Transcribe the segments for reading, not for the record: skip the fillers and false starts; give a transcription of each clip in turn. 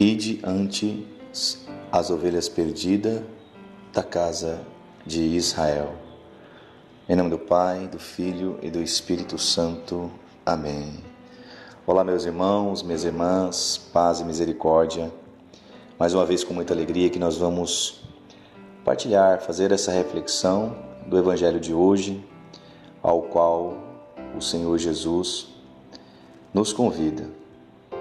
Ide ante as ovelhas perdidas da casa de Israel. Em nome do Pai, do Filho e do Espírito Santo. Amém. Olá, meus irmãos, minhas irmãs, paz e misericórdia. Mais uma vez, com muita alegria, que nós vamos partilhar, fazer essa reflexão do Evangelho de hoje, ao qual o Senhor Jesus nos convida,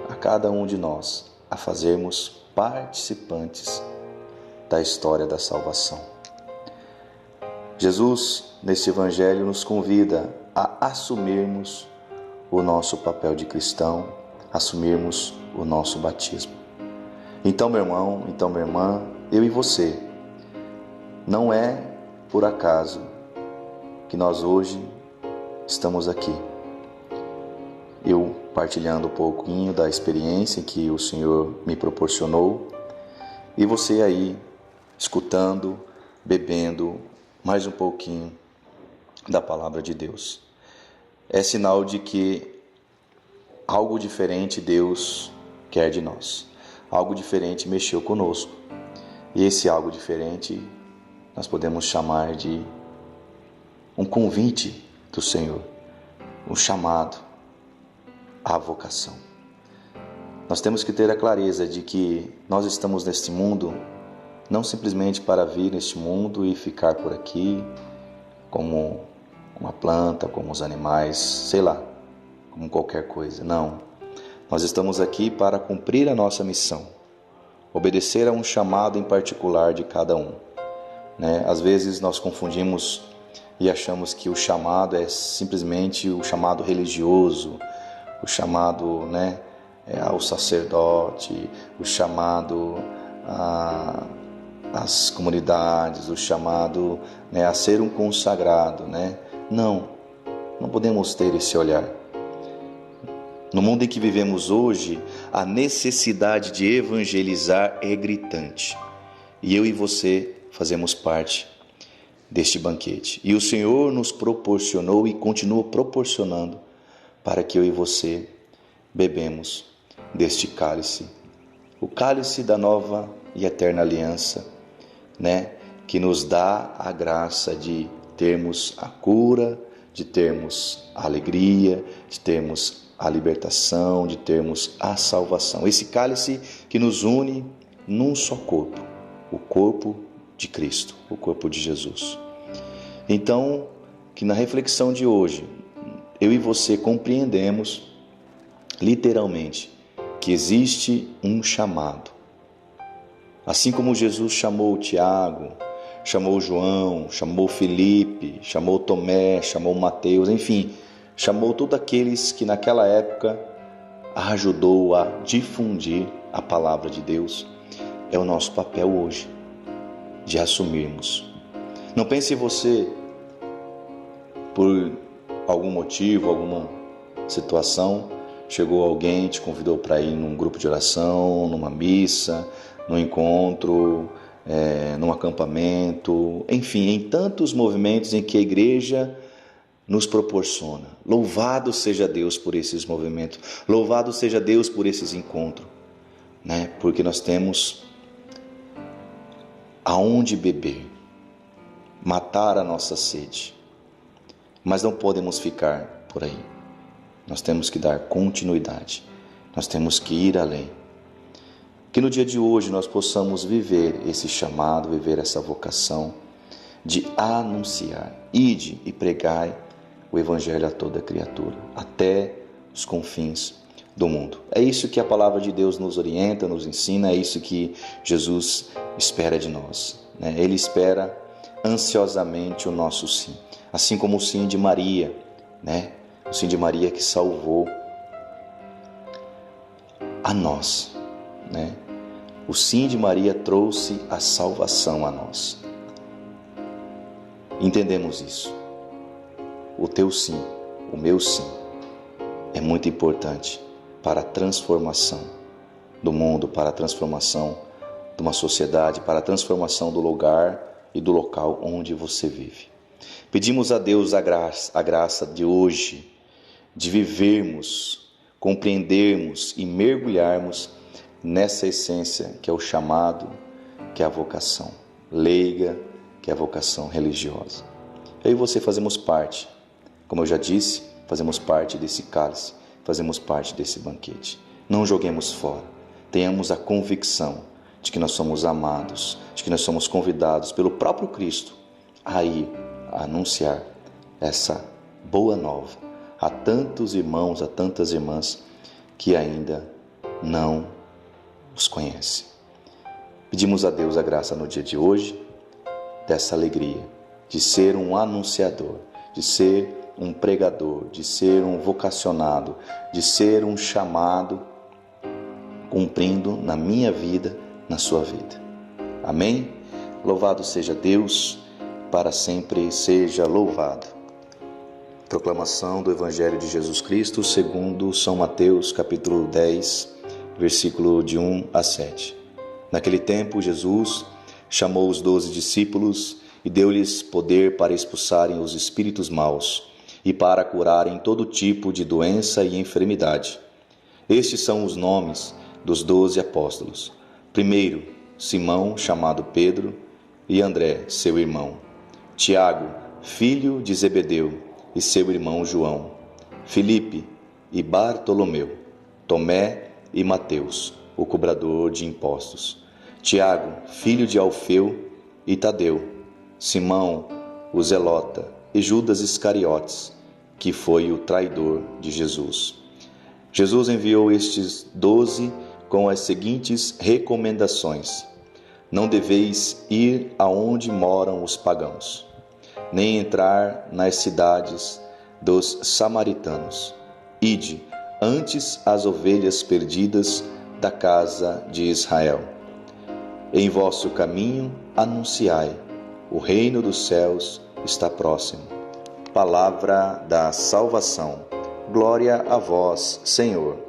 a cada um de nós, a fazermos participantes da história da salvação. Jesus, neste Evangelho, nos convida a assumirmos o nosso papel de cristão, assumirmos o nosso batismo. Então, meu irmão, então, minha irmã, eu e você, não é por acaso que nós hoje estamos aqui. Eu partilhando um pouquinho da experiência que o Senhor me proporcionou e você aí escutando, bebendo mais um pouquinho da palavra de Deus. É sinal de que algo diferente Deus quer de nós. Algo diferente mexeu conosco. E esse algo diferente nós podemos chamar de um convite do Senhor, um chamado à vocação. Nós temos que ter a clareza de que nós estamos neste mundo não simplesmente para vir neste mundo e ficar por aqui como uma planta, como os animais, sei lá, como qualquer coisa. Não. Nós estamos aqui para cumprir a nossa missão, obedecer a um chamado em particular de cada um. Às vezes nós confundimos e achamos que o chamado é simplesmente o chamado religioso, o chamado ao sacerdote, o chamado às comunidades, o chamado a ser um consagrado. Não podemos ter esse olhar. No mundo em que vivemos hoje, a necessidade de evangelizar é gritante. E eu e você fazemos parte deste banquete. E o Senhor nos proporcionou e continua proporcionando para que eu e você bebemos deste cálice. O cálice da nova e eterna aliança, que nos dá a graça de termos a cura, de termos a alegria, de termos a libertação, de termos a salvação. Esse cálice que nos une num só corpo, o corpo de Cristo, o corpo de Jesus. Então, que na reflexão de hoje, eu e você compreendemos literalmente que existe um chamado. Assim como Jesus chamou Tiago, chamou João, chamou Felipe, chamou Tomé, chamou Mateus, enfim, chamou todos aqueles que naquela época ajudou a difundir a palavra de Deus. É o nosso papel hoje de assumirmos. Não pense você, por algum motivo, alguma situação, chegou alguém, te convidou para ir num grupo de oração, numa missa, num encontro, num acampamento, enfim, em tantos movimentos em que a igreja nos proporciona. Louvado seja Deus por esses movimentos, louvado seja Deus por esses encontros, porque nós temos aonde beber, matar a nossa sede, mas não podemos ficar por aí. Nós temos que dar continuidade, nós temos que ir além. Que no dia de hoje nós possamos viver esse chamado, viver essa vocação de anunciar, ide e pregai o Evangelho a toda criatura, até os confins do mundo. É isso que a palavra de Deus nos orienta, nos ensina, é isso que Jesus espera de nós. Ele espera ansiosamente o nosso sim, assim como o sim de Maria, o sim de Maria que salvou a nós, O sim de Maria trouxe a salvação a nós. Entendemos isso. O teu sim, o meu sim, é muito importante para a transformação do mundo, para a transformação de uma sociedade, para a transformação do lugar e do local onde você vive. Pedimos a Deus a graça de hoje, de vivermos, compreendermos e mergulharmos nessa essência que é o chamado, que é a vocação leiga, que é a vocação religiosa. Eu e você fazemos parte, como eu já disse, fazemos parte desse cálice, fazemos parte desse banquete. Não joguemos fora, tenhamos a convicção de que nós somos amados, de que nós somos convidados pelo próprio Cristo a ir a anunciar essa boa nova a tantos irmãos, a tantas irmãs que ainda não os conhecem. Pedimos a Deus a graça no dia de hoje, dessa alegria, de ser um anunciador, de ser um pregador, de ser um vocacionado, de ser um chamado, cumprindo na minha vida, na sua vida. Amém? Louvado seja Deus, para sempre seja louvado. Proclamação do Evangelho de Jesus Cristo segundo São Mateus, capítulo 10, versículo de 1 a 7. Naquele tempo, Jesus chamou os 12 discípulos e deu-lhes poder para expulsarem os espíritos maus e para curarem todo tipo de doença e enfermidade. Estes são os nomes dos 12 apóstolos. Primeiro, Simão, chamado Pedro, e André, seu irmão. Tiago, filho de Zebedeu, e seu irmão João. Filipe e Bartolomeu. Tomé e Mateus, o cobrador de impostos. Tiago, filho de Alfeu, e Tadeu. Simão, o zelota, e Judas Iscariotes, que foi o traidor de Jesus. Jesus enviou estes 12 com as seguintes recomendações: não deveis ir aonde moram os pagãos, nem entrar nas cidades dos samaritanos. Ide antes as ovelhas perdidas da casa de Israel. Em vosso caminho anunciai, o reino dos céus está próximo. Palavra da salvação. Glória a vós, Senhor.